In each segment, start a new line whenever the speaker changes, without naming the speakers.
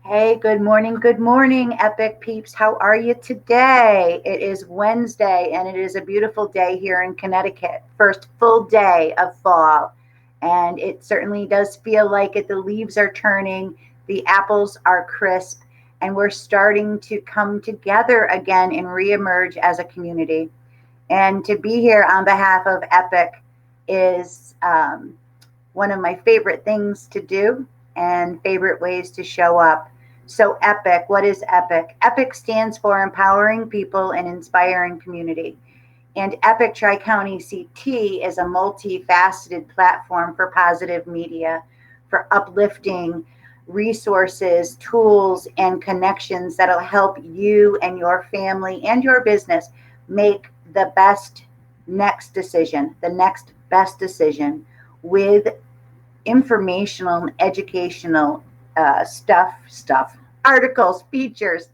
Hey, good morning, Epic peeps. How are you today? It is Wednesday and it is a beautiful day here in Connecticut. First full day of fall. And it certainly does feel like it. The leaves are turning, the apples are crisp, and we're starting to come together again and reemerge as a community. And to be here on behalf of Epic is one of my favorite things to do and favorite ways to show up. So, EPIC, what is EPIC? EPIC stands for Empowering People and Inspiring Community. And EPIC Tri County CT is a multifaceted platform for positive media, for uplifting resources, tools, and connections that'll help you and your family and your business make the best next decision, the next best decision with informational and educational stuff, articles, features,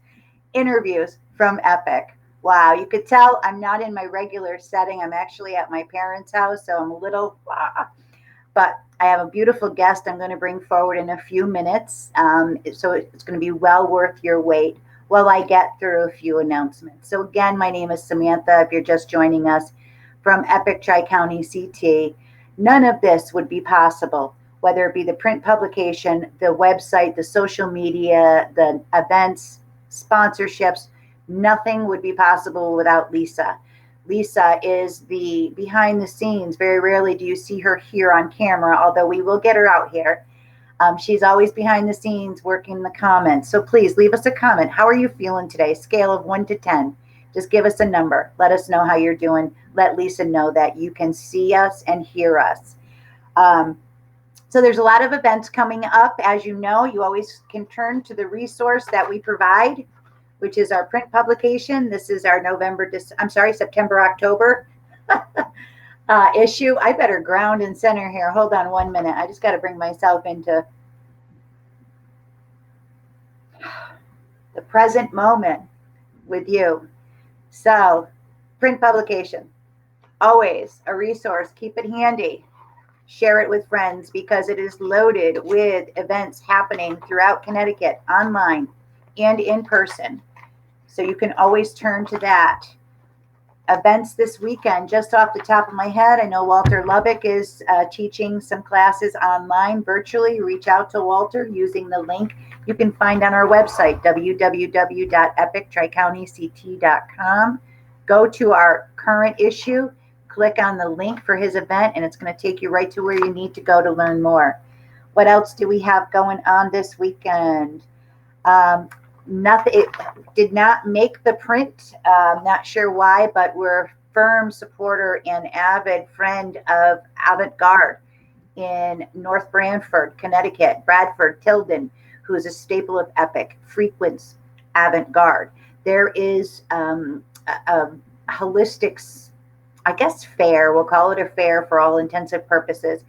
interviews from Epic. Wow, you could tell I'm not in my regular setting. I'm actually at my parents' house, so I'm a little, but I have a beautiful guest I'm going to bring forward in a few minutes. So it's going to be well worth your wait while I get through a few announcements. So, again, my name is Samantha. If you're just joining us from Epic Tri County CT, none of this would be possible, whether it be the print publication, the website, the social media, the events, sponsorships. Nothing would be possible without Lisa. Lisa is the behind the scenes. Very rarely do you see her here on camera, although we will get her out here. She's always behind the scenes working the comments. So please leave us a comment. How are you feeling today? Scale of 1 to 10. Just give us a number. Let us know how you're doing. Let Lisa know that you can see us and hear us. Um, so there's a lot of events coming up. As you know, you always can turn to the resource that we provide, which is our print publication. This is our September, October issue. I better ground and center here. Hold on 1 minute. I just got to bring myself into the present moment with you. So, print publication, always a resource. Keep it handy. Share it with friends because it is loaded with events happening throughout Connecticut, online and in person. So you can always turn to that. Events this weekend, just off the top of my head, I know Walter Lubbock is teaching some classes online virtually. Reach out to Walter using the link you can find on our website, www.epictricountyct.com. Go to our current issue, click on the link for his event, and it's going to take you right to where you need to go to learn more. What else do we have going on this weekend? Um, Nothing. It did not make the print. Not sure why, but we're a firm supporter and avid friend of Avant Garde in North Branford, Connecticut. Bradford Tilden, who is a staple of Epic, frequents Avant Garde. There is a holistic, I guess, fair. We'll call it a fair for all intensive purposes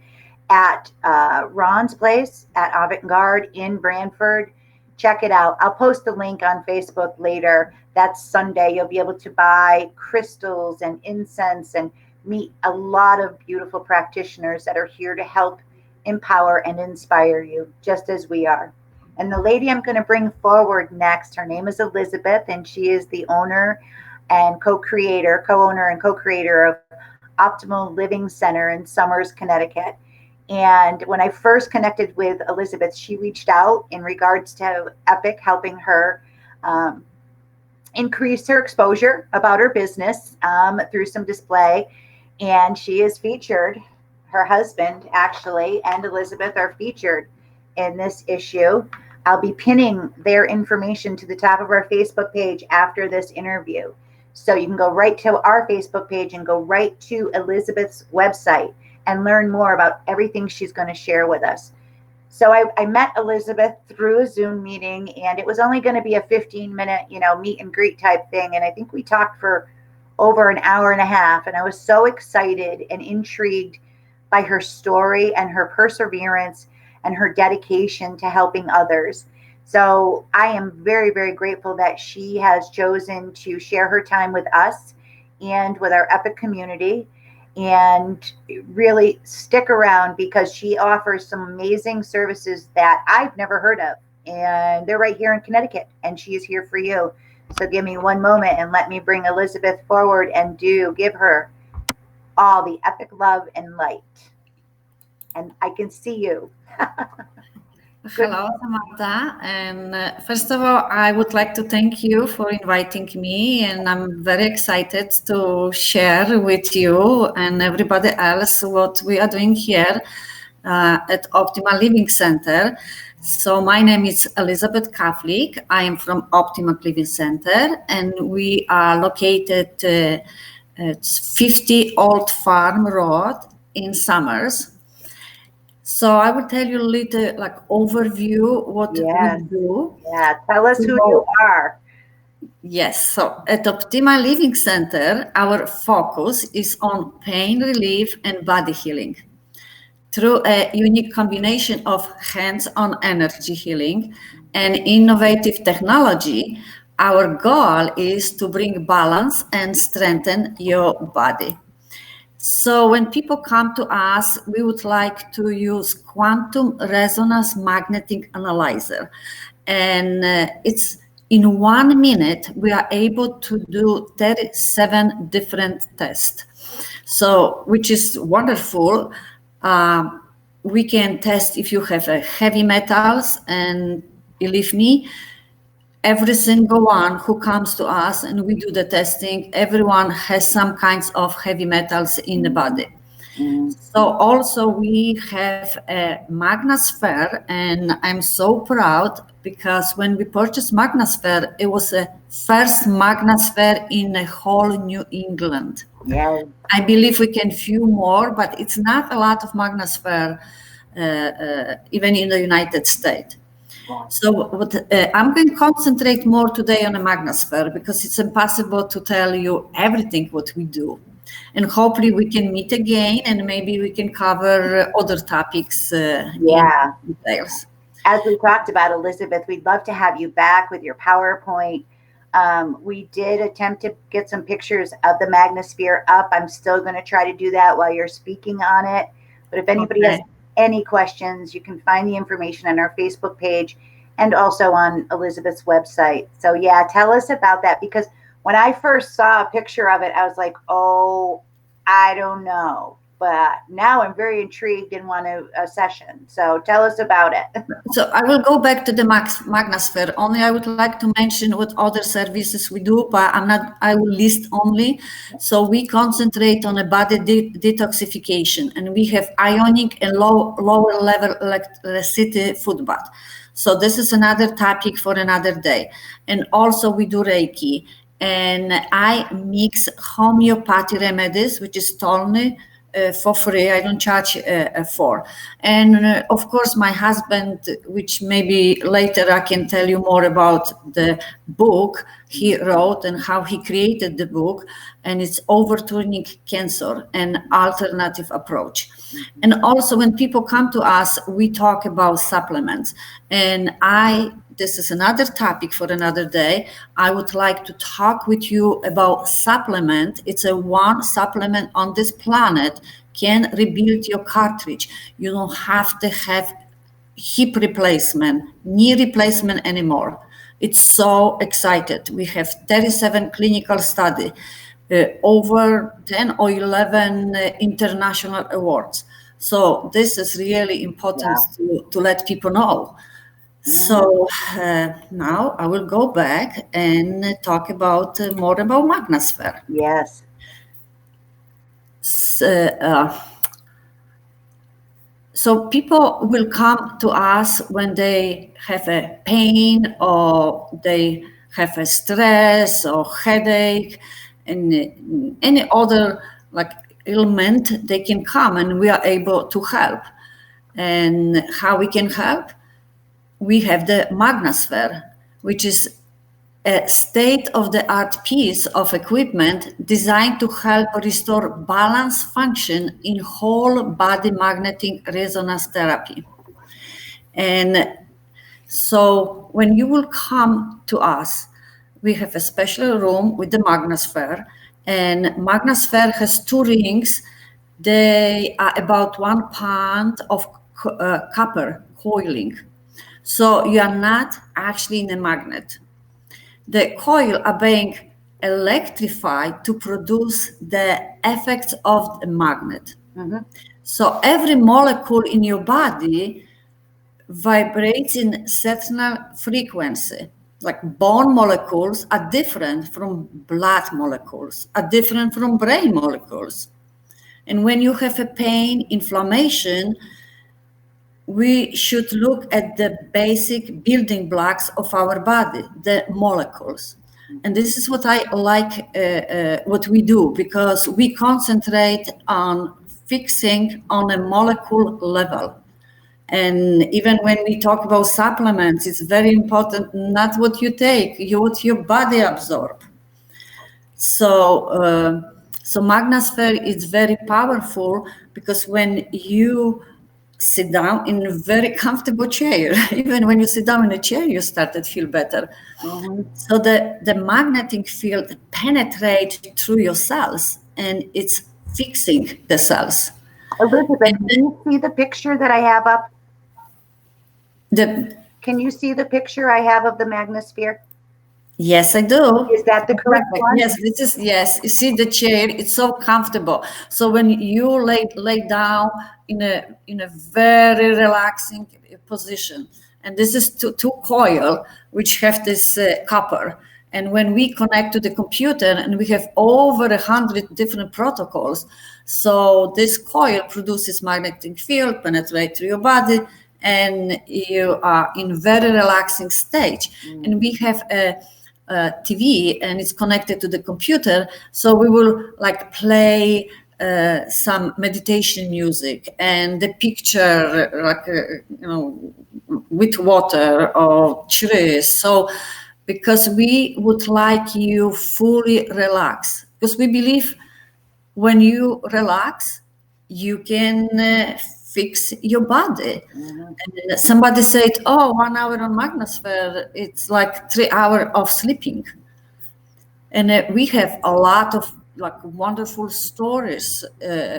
at Ron's place at Avant Garde in Branford. Check it out. I'll post the link on Facebook later. That's Sunday. You'll be able to buy crystals and incense and meet a lot of beautiful practitioners that are here to help empower and inspire you, just as we are. And the lady I'm going to bring forward next, her name is Elizabeth, and she is the owner and co-owner and co-creator of Optimal Living Center in Somers, Connecticut. And when I first connected with Elizabeth, she reached out in regards to Epic helping her increase her exposure about her business through some display. And she is featured, her husband actually, and Elizabeth are featured in this issue. I'll be pinning their information to the top of our Facebook page after this interview. So you can go right to our Facebook page and go right to Elizabeth's website and learn more about everything she's going to share with us. So I met Elizabeth through a Zoom meeting, and it was only going to be a 15-minute, meet and greet type thing. And I think we talked for over an hour and a half. And I was so excited and intrigued by her story and her perseverance and her dedication to helping others. So I am very, very grateful that she has chosen to share her time with us and with our Epic community. And really stick around because she offers some amazing services that I've never heard of. and they're right here in Connecticut, and she is here for you. So give me one moment and let me bring Elizabeth forward and give her all the epic love and light. And I can see you.
Hello, Samantha. And first of all, I would like to thank you for inviting me. And I'm very excited to share with you and everybody else what we are doing here at Optimal Living Center. So my name is Elizabeth Kavlik. I am from Optimal Living Center, and we are located at 50 Old Farm Road in Summers. So I will tell you a little overview what we do.
Yeah, tell us who you are.
Yes, so at Optimal Living Center, our focus is on pain relief and body healing. Through a unique combination of hands-on energy healing and innovative technology, our goal is to bring balance and strengthen your body. So when people come to us, we would like to use quantum resonance magnetic analyzer. And it's in 1 minute, we are able to do 37 different tests. So, which is wonderful. We can test if you have heavy metals, and believe me, every single one who comes to us and we do the testing, everyone has some kinds of heavy metals in the body. So also we have a Magnesphere, and I'm so proud because when we purchased Magnesphere, it was the first Magnesphere in the whole New England.
Yeah.
I believe we can few more, but it's not a lot of Magnesphere even in the United States. So I'm going to concentrate more today on the Magnesphere because it's impossible to tell you everything what we do. And hopefully we can meet again and maybe we can cover other topics in details.
As we talked about, Elizabeth, we'd love to have you back with your PowerPoint. We did attempt to get some pictures of the Magnesphere up. I'm still going to try to do that while you're speaking on it. But if anybody has any questions, you can find the information on our Facebook page and also on Elizabeth's website. So yeah, tell us about that, because when I first saw a picture of it, I was like, oh, I don't know. But now I'm very intrigued and want a session. So tell us about it.
So I will go back to the Magnesphere. Only I would like to mention what other services we do, but I will list only. So we concentrate on a body detoxification, and we have ionic and lower level electricity foot bath. So this is another topic for another day. And also we do Reiki, and I mix homeopathy remedies, which is totally for free. I don't charge for. And of course, my husband, which maybe later I can tell you more about the book he wrote and how he created the book, and it's Overturning Cancer, an alternative approach. And also when people come to us, we talk about supplements. And this is another topic for another day. I would like to talk with you about supplement. It's a one supplement on this planet can rebuild your cartilage. You don't have to have hip replacement, knee replacement anymore. It's so excited. We have 37 clinical studies, over 10 or 11 international awards. So this is really important to let people know. So now I will go back and talk about more about Magnesphere.
Yes.
So people will come to us when they have a pain or they have a stress or headache and any other ailment, they can come and we are able to help. And how we can help? We have the Magnesphere, which is a state-of-the-art piece of equipment designed to help restore balance function in whole body magnetic resonance therapy. And so when you will come to us, we have a special room with the Magnesphere, and Magnesphere has 2 rings. They are about 1 pound of copper coiling. So you are not actually in a magnet. The coil are being electrified to produce the effects of the magnet.
Mm-hmm.
So every molecule in your body vibrates in certain frequency. Like bone molecules are different from blood molecules, are different from brain molecules. And when you have a pain, inflammation, we should look at the basic building blocks of our body, the molecules. And this is what I like, what we do, because we concentrate on fixing on a molecule level. And even when we talk about supplements, it's very important not what you take, what your body absorbs. So Magnesphere is very powerful because when you sit down in a very comfortable chair, even when you sit down in a chair, you start to feel better.
Mm-hmm.
So the magnetic field penetrates through your cells and it's fixing the cells.
Elizabeth, can you see the picture that I have up? Can you see the picture I have of the Magnesphere?
Yes, I do.
Is that the correct one?
Yes, this is, yes. You see the chair, it's so comfortable. So when you lay down in a very relaxing position, and this is two coil which have this copper. And when we connect to the computer, and we have over 100 different protocols, so this coil produces magnetic field, penetrate through your body, and you are in very relaxing stage. And we have a TV and it's connected to the computer, so we will like play some meditation music and the picture like with water or trees. So because we would like you fully relax, because we believe when you relax you can fix your body.
Mm-hmm.
And somebody said, oh, 1 hour on Magnesphere, it's like 3 hours of sleeping. And we have a lot of like wonderful stories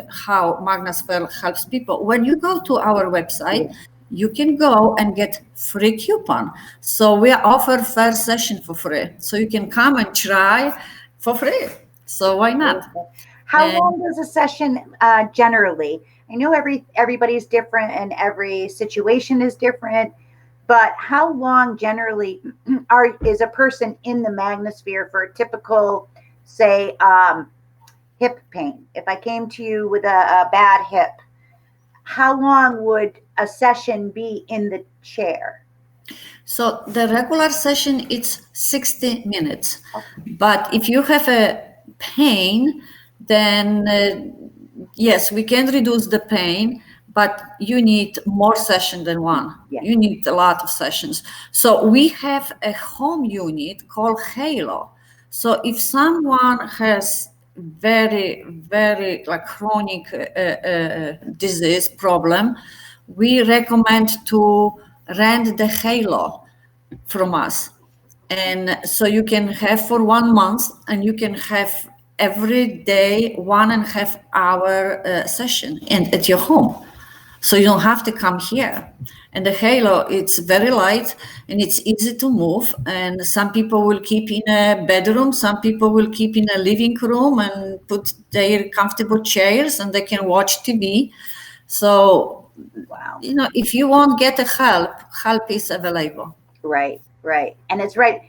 how Magnesphere helps people. When you go to our website, you can go and get free coupon. So we offer first session for free. So you can come and try for free. So why not?
How long does a session generally? I know everybody's different and every situation is different, but how long generally is a person in the Magnesphere for a typical, say, hip pain? If I came to you with a bad hip, how long would a session be in the chair?
So the regular session it's 60 minutes, but if you have a pain, then yes, we can reduce the pain, but you need more session than one.
Yeah.
You need a lot of sessions. So we have a home unit called Halo. So if someone has very, very like chronic disease problem, we recommend to rent the Halo from us. And so you can have for 1 month and you can have every day 1.5 hour session and at your home. So you don't have to come here. And the Halo, it's very light and it's easy to move. And some people will keep in a bedroom, some people will keep in a living room and put their comfortable chairs and they can watch TV. So,
wow.
If you won't get a help is available.
Right. And it's right,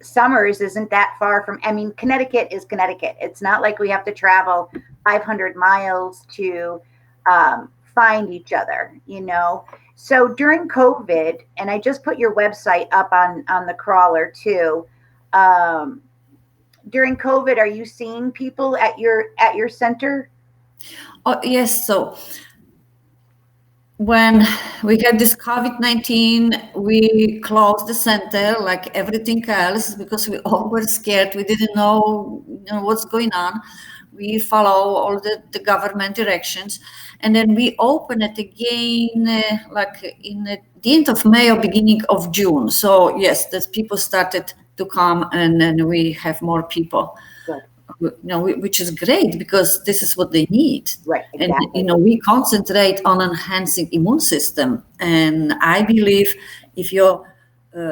Summers isn't that far from, Connecticut is Connecticut. It's not like we have to travel 500 miles to find each other, So during COVID, and I just put your website up on the crawler too. During COVID, are you seeing people at your center?
Oh, yes. So when we had this COVID-19, we closed the center like everything else because we all were scared. We didn't know, what's going on. We follow all the government directions. And then we opened it again like in the end of May or beginning of June. So yes, the people started to come and then we have more people.
Good.
which is great because this is what they need.
Right, exactly.
And we concentrate on enhancing immune system, and I believe if your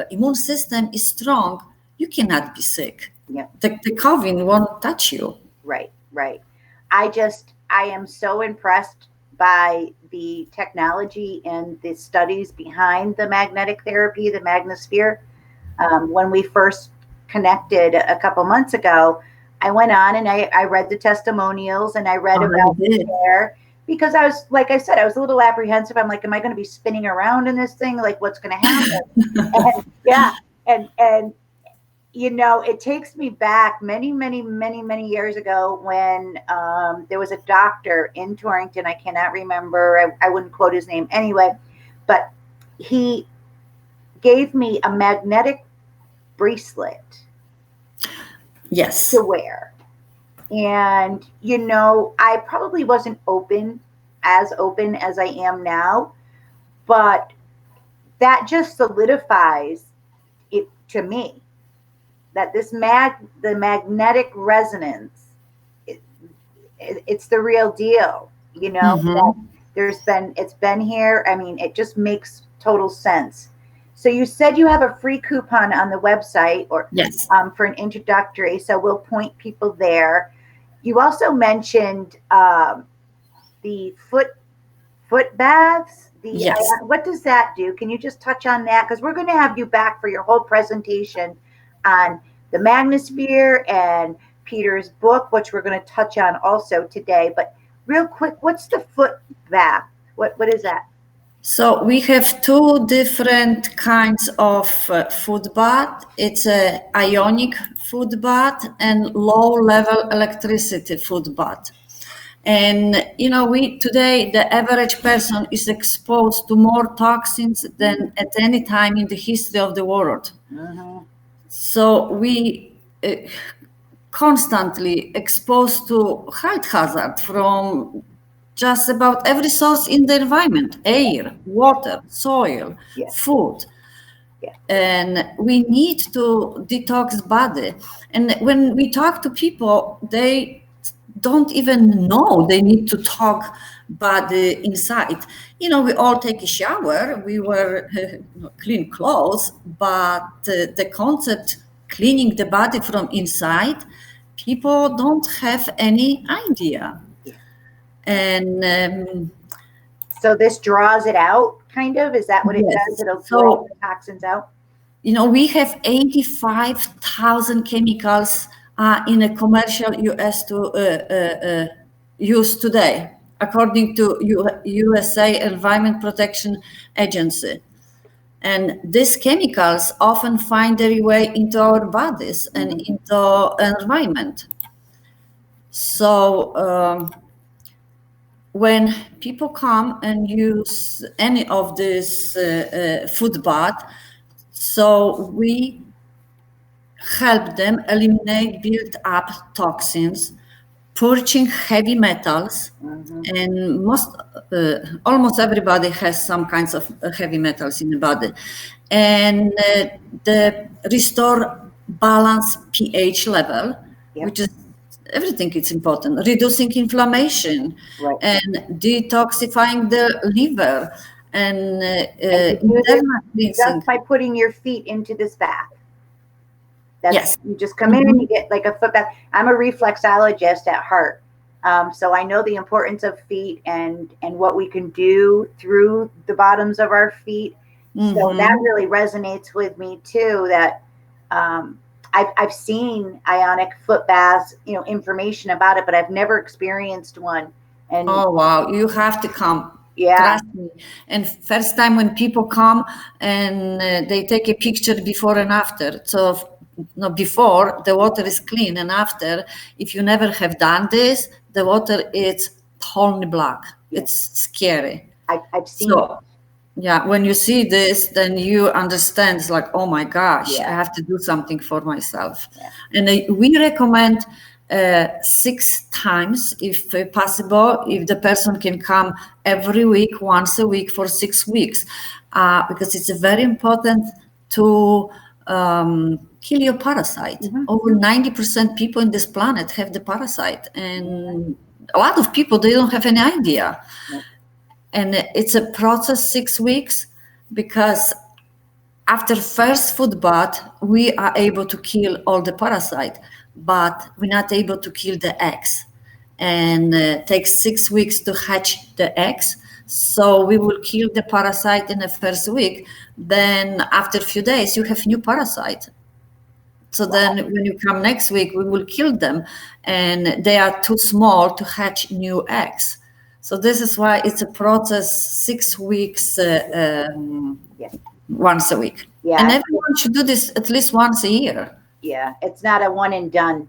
immune system is strong, you cannot be sick.
Yeah.
The COVID won't touch you.
Right, right. I am so impressed by the technology and the studies behind the magnetic therapy, the Magnesphere. When we first connected a couple months ago, I went on and I read the testimonials and I read about the chair because I was, like I said, I was a little apprehensive. I'm like, am I going to be spinning around in this thing? Like, what's going to happen? And, yeah. And it takes me back many, many, many, many years ago when there was a doctor in Torrington. I cannot remember. I wouldn't quote his name anyway, but he gave me a magnetic bracelet.
Yes.
To wear. And, I probably wasn't as open as I am now, but that just solidifies it to me that the magnetic resonance, it's the real deal, that it's been here. I mean, it just makes total sense. So you said you have a free coupon on the website
yes.
For an introductory. So we'll point people there. You also mentioned the foot baths.
Yes.
What does that do? Can you just touch on that? Because we're going to have you back for your whole presentation on the Magnesphere and Peter's book, which we're going to touch on also today. But real quick, what's the foot bath? What is that?
So we have two different kinds of foot bath. It's a ionic foot bath and low level electricity foot bath. And today the average person is exposed to more toxins than at any time in the history of the world.
Mm-hmm.
So we constantly exposed to health hazard from just about every source in the environment: air, water, soil, food. And we need to detox body. And when we talk to people, they don't even know they need to talk body inside. We all take a shower, we wear clean clothes, but the concept cleaning the body from inside, people don't have any idea. And
so this draws it out, kind of? Is that what it does? It'll draw the toxins out?
We have 85,000 chemicals in a commercial US to use today, according to USA Environment Protection Agency. And these chemicals often find their way into our bodies and into our environment. So when people come and use any of this foot bath, so we help them eliminate built up toxins, purging heavy metals, and almost everybody has some kinds of heavy metals in the body, and the restore balance pH level, which is everything. It's important. Reducing inflammation and detoxifying the liver, and
just by putting your feet into this bath.
Yes.
You just come in and you get like a foot bath. I'm a reflexologist at heart. So I know the importance of feet and what we can do through the bottoms of our feet. So that really resonates with me too, that I've seen ionic foot baths, information about it, but I've never experienced one. And
oh, wow. You have to come.
Yeah.
Trust me. And first time when people come and they take a picture before and after. So before, the water is clean, and after, if you never have done this, the water is totally black. It's scary.
I've seen it.
Yeah, when you see this, then you understand. It's like, oh my gosh, I have to do something for myself. And we recommend 6 times, if possible, if the person can come every week, once a week for 6 weeks, because it's very important to kill your parasite.
Mm-hmm.
Over 90% people in this planet have the parasite, and a lot of people, they don't have any idea.
Yep.
And it's a process 6 weeks, because after first food bath, we are able to kill all the parasite, but we're not able to kill the eggs. And takes 6 weeks to hatch the eggs. So we will kill the parasite in the first week. Then after a few days, you have new parasite. So then when you come next week, we will kill them, and they are too small to hatch new eggs. So this is why it's a process 6 weeks, once a week.
Yeah.
And everyone should do this at least once a year.
Yeah, it's not a one and done.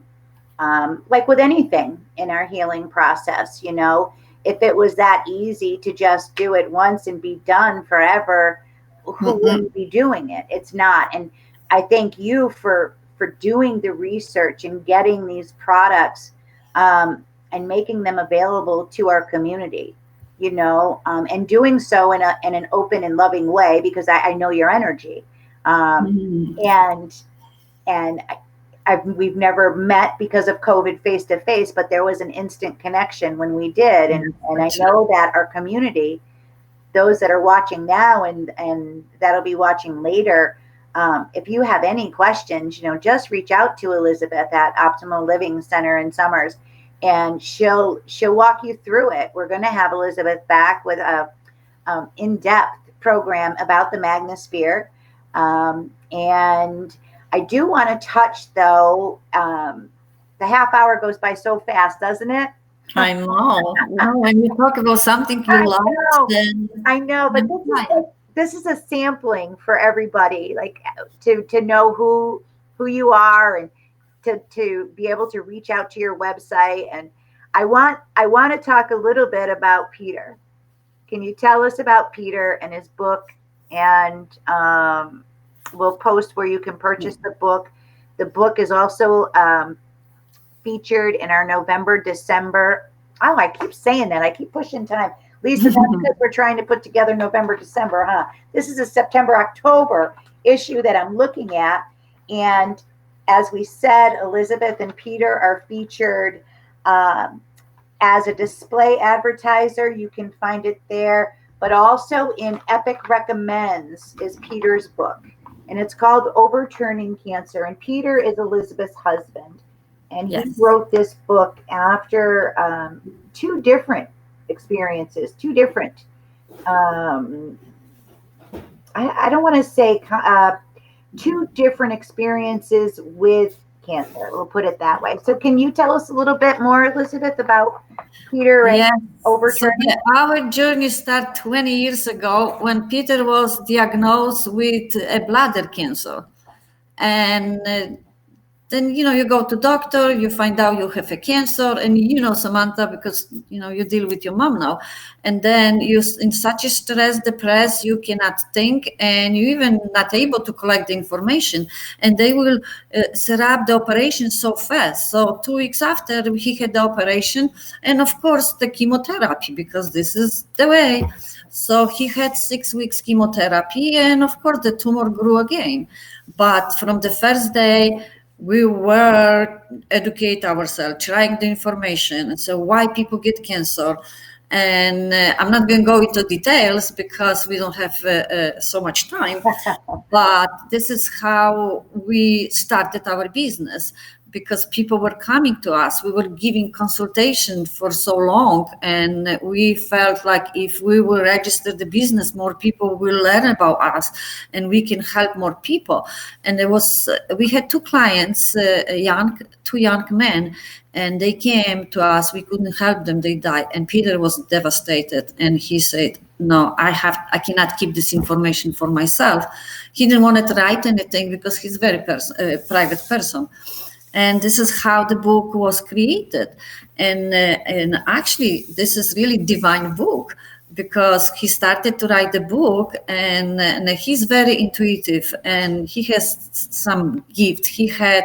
Like with anything in our healing process, if it was that easy to just do it once and be done forever, who wouldn't be doing it? It's not. And I thank you for doing the research and getting these products and making them available to our community, and doing so in an open and loving way, because I know your energy. And we've never met because of COVID face to face, but there was an instant connection when we did. And I know that our community, those that are watching now and that'll be watching later, if you have any questions, just reach out to Elizabeth at Optimal Living Center in Summers, and she'll walk you through it. We're going to have Elizabeth back with a in-depth program about the Magnesphere. And I do want to touch, though, the half hour goes by so fast, doesn't it?
I know. When you talk about something you love, then
I know, but this is a sampling for everybody, like to know who you are, and to be able to reach out to your website. And I want to talk a little bit about Peter. Can you tell us about Peter and his book? And we'll post where you can purchase the book. The book is also featured in our November, December. Oh, I keep saying that. I keep pushing time. Lisa, that's because we're trying to put together November, December, huh? This is a September, October issue that I'm looking at. And as we said, Elizabeth and Peter are featured as a display advertiser. You can find it there. But also in Epic Recommends is Peter's book. And it's called Overturning Cancer. And Peter is Elizabeth's husband. And he wrote this book after two different experiences, two different, I don't want to say two different experiences with cancer. We'll put it that way. So can you tell us a little bit more, Elizabeth, about Peter and Overturning?
So our journey started 20 years ago when Peter was diagnosed with a bladder cancer. And then, you go to doctor, you find out you have a cancer, and Samantha, because, you deal with your mom now. And then you're in such a stress, depressed, you cannot think, and you even not able to collect the information. And they will set up the operation so fast. So 2 weeks after he had the operation, and of course the chemotherapy, because this is the way. So he had 6 weeks chemotherapy, and of course the tumor grew again. But from the first day, we were educate ourselves, trying the information, and so why people get cancer. And I'm not going to go into details because we don't have so much time. But this is how we started our business, because people were coming to us. We were giving consultation for so long, and we felt like if we will register the business, more people will learn about us, and we can help more people. And we had two clients, two young men, and they came to us. We couldn't help them; they died. And Peter was devastated, and he said, "No, I cannot keep this information for myself." He didn't want to write anything because he's a very private person. And this is how the book was created. And actually, this is really divine book, because he started to write the book, and he's very intuitive, and he has some gift. He had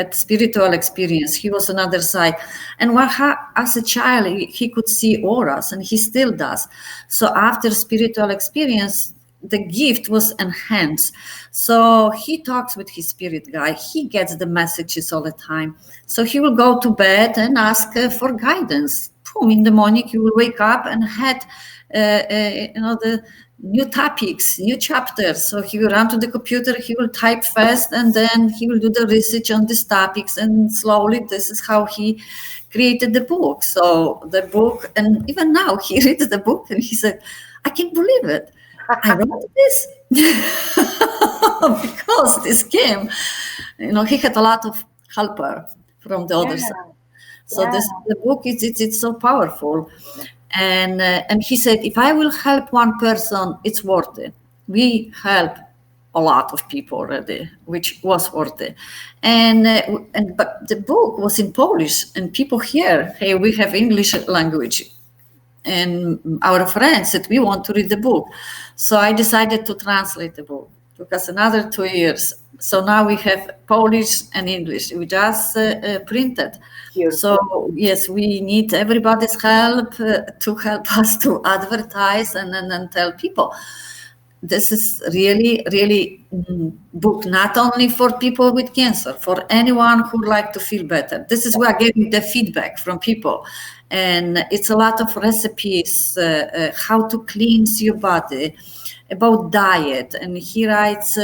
spiritual experience. He was on other side. And as a child, he could see auras, and he still does. So after spiritual experience, the gift was enhanced. So he talks with his spirit guide. He gets the messages all the time. So he will go to bed and ask for guidance. Boom, in the morning, he will wake up and had, the new topics, new chapters. So he will run to the computer, he will type fast, and then he will do the research on these topics. And slowly, this is how he created the book. So the book, and even now, he reads the book and he said, I can't believe it. I wrote this because this came, he had a lot of helper from the other side. So the book it's so powerful, and he said, if I will help one person, it's worth it. We help a lot of people already, which was worth it, and but the book was in Polish, and people here, hey, we have English language. And our friends said, we want to read the book. So I decided to translate the book. It took us another 2 years. So now we have Polish and English. We just printed. Beautiful. So yes, we need everybody's help to help us to advertise and tell people. This is really, really book not only for people with cancer, for anyone who like to feel better. This is where I'm getting the feedback from people. And it's a lot of recipes, how to cleanse your body, about diet. And he writes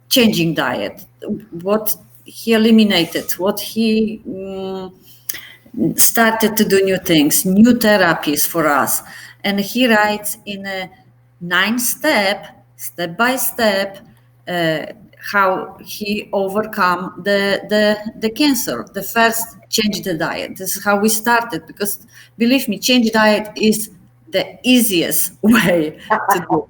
changing diet, what he eliminated, what he started to do new things, new therapies for us. And he writes in a 9-step, step by step, how he overcome the cancer. The first, change the diet. This is how we started, because believe me, change diet is the easiest way to do.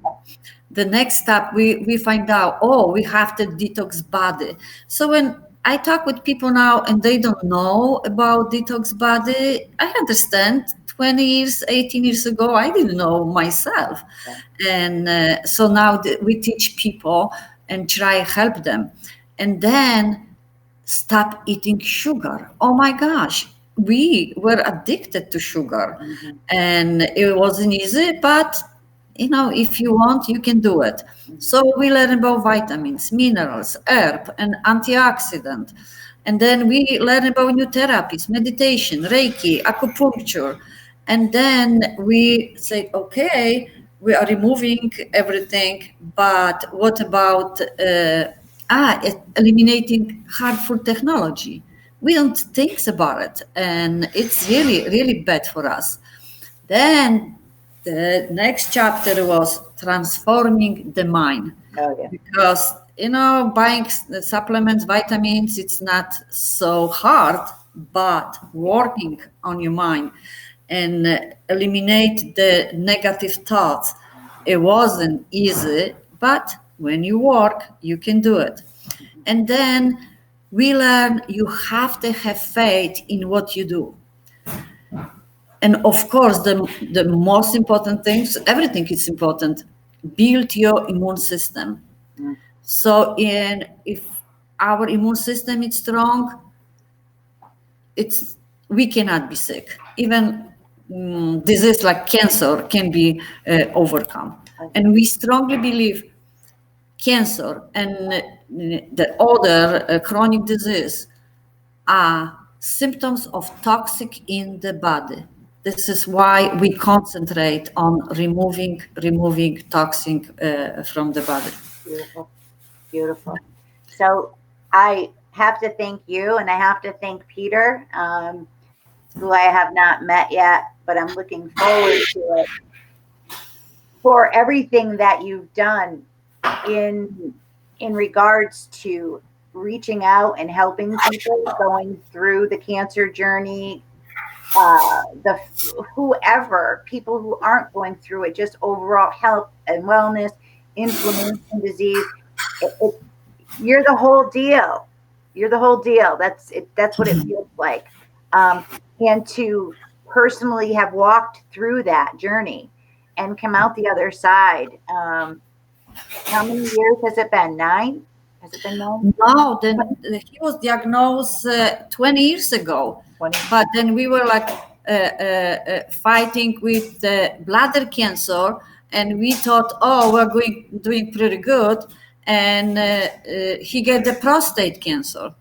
The next step, we find out, we have to detox body. So when I talk with people now and they don't know about detox body, I understand. 20 years, 18 years ago, I didn't know myself. And so now we teach people and try help them. And then stop eating sugar. Oh my gosh, we were addicted to sugar. And it wasn't easy, but if you want, you can do it. So we learn about vitamins, minerals, herb, and antioxidant. And then we learn about new therapies, meditation, Reiki, acupuncture. And then we say, okay, we are removing everything, but what about eliminating harmful technology? We don't think about it, and it's really, really bad for us. Then the next chapter was transforming the mind. Because, buying supplements, vitamins, it's not so hard, but working on your mind and eliminate the negative thoughts, it wasn't easy, but when you work, you can do it. And then we learn you have to have faith in what you do. And of course, the most important things, everything is important, build your immune system. So if our immune system is strong, we cannot be sick. Even disease like cancer can be overcome. And we strongly believe cancer and the other chronic disease are symptoms of toxic in the body. This is why we concentrate on removing toxin from the body.
Beautiful. Beautiful. So I have to thank you, and I have to thank Peter, who I have not met yet, but I'm looking forward to it, for everything that you've done in regards to reaching out and helping people going through the cancer journey, people who aren't going through it, just overall health and wellness, inflammation, disease. You're the whole deal. You're the whole deal. That's it. That's what it feels like. And to personally have walked through that journey and come out the other side. How many years has it been? 9? Has it been 9?
No, then he was diagnosed 20 years ago. 20. But then we were fighting with bladder cancer and we thought, oh, we're doing pretty good. And he get the prostate cancer.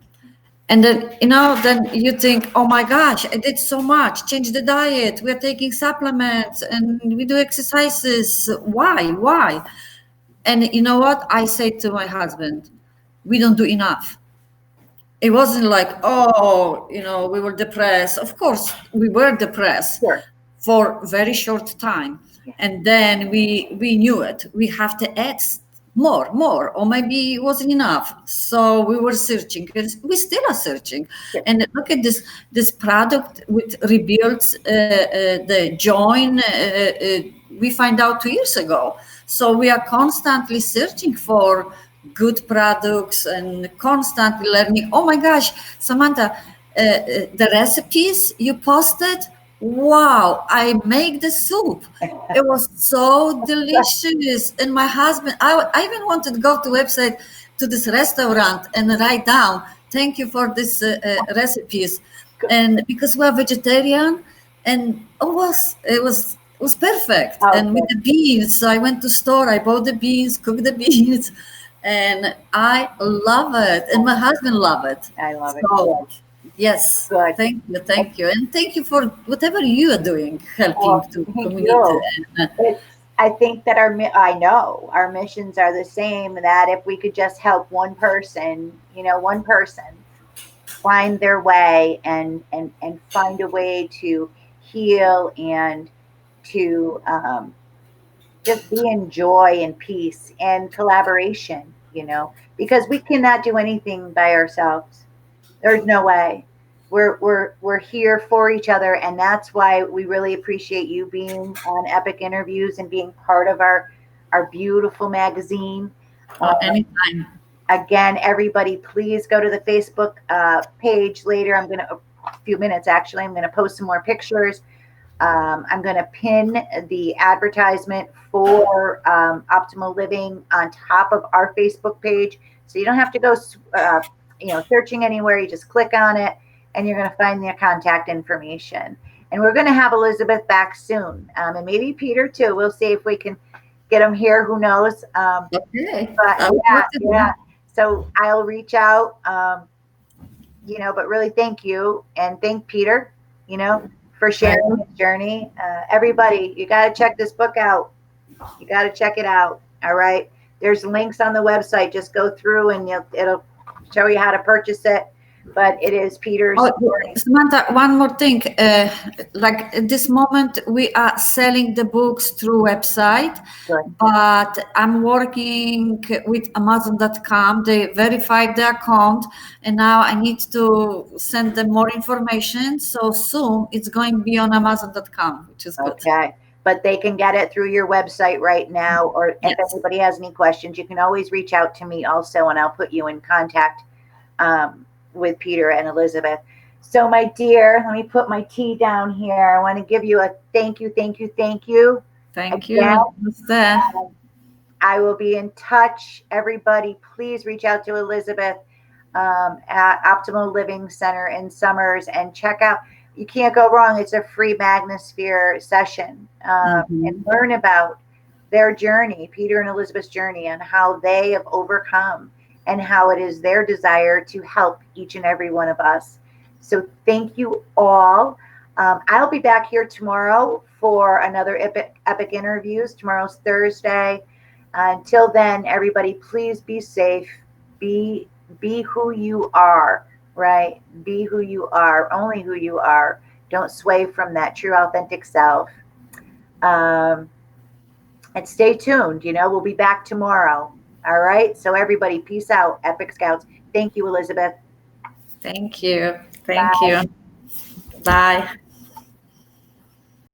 And then, then you think, oh my gosh, I did so much, change the diet, we're taking supplements and we do exercises. Why? And you know what? I say to my husband, we don't do enough. It wasn't like, oh, we were depressed. Of course, we were depressed.
Sure.
For a very short time.
Yeah.
And then we knew it. We have to add more, or maybe it wasn't enough. So we were searching, and we still are searching.
Yeah.
And look at this product with rebuilds the joint. We find out 2 years ago. So we are constantly searching for good products and constantly learning. Oh my gosh, Samantha, the recipes you posted, wow, I make the soup. It was so delicious. And my husband, I even wanted to go to website to this restaurant and write down, thank you for these recipes. And because we're vegetarian, and it was perfect.
Oh,
and with the beans, so I went to store, I bought the beans, cooked the beans, and I love it. And my husband love it.
I love
so,
it.
Yes,
good.
Thank you, and thank you for whatever you are doing, helping to community.
I think that I know our missions are the same. That if we could just help one person, find their way and find a way to heal and to just be in joy and peace and collaboration, because we cannot do anything by ourselves. There's no way. We're here for each other, and that's why we really appreciate you being on Epic Interviews and being part of our beautiful magazine.
Anytime.
Again, everybody, please go to the Facebook page later. A few minutes actually. I'm going to post some more pictures. I'm going to pin the advertisement for Optimal Living on top of our Facebook page, so you don't have to go searching anywhere. You just click on it and you're going to find their contact information. And we're going to have Elizabeth back soon, and maybe Peter too. We'll see if we can get him here. Who knows?
Okay.
But yeah. So I'll reach out, but really thank you, and thank Peter, for sharing his journey. Everybody, you got to check this book out. You got to check it out. All right. There's links on the website. Just go through and it'll show you how to purchase it. But it is Peter's.
Samantha, one more thing. Like at this moment, we are selling the books through website, but I'm working with Amazon.com. They verified the account, and now I need to send them more information. So soon it's going to be on Amazon.com, which is good.
Okay. But they can get it through your website right now. Or if anybody has any questions, you can always reach out to me also, and I'll put you in contact with Peter and Elizabeth. So my dear, let me put my tea down here. I want to give you a thank you.
Thank you.
I will be in touch. Everybody, please reach out to Elizabeth at Optimal Living Center in Summers and check out. You can't go wrong. It's a free Magnesphere session and learn about their journey, Peter and Elizabeth's journey, and how they have overcome and how it is their desire to help each and every one of us. So thank you all. I'll be back here tomorrow for another Epic Interviews. Tomorrow's Thursday. Until then, everybody, please be safe. Be who you are, right? Be who you are, only who you are. Don't sway from that true, authentic self. And stay tuned. We'll be back tomorrow. All right. So everybody, peace out, Epic Scouts. Thank you, Elizabeth.
Thank you. Thank you. Bye.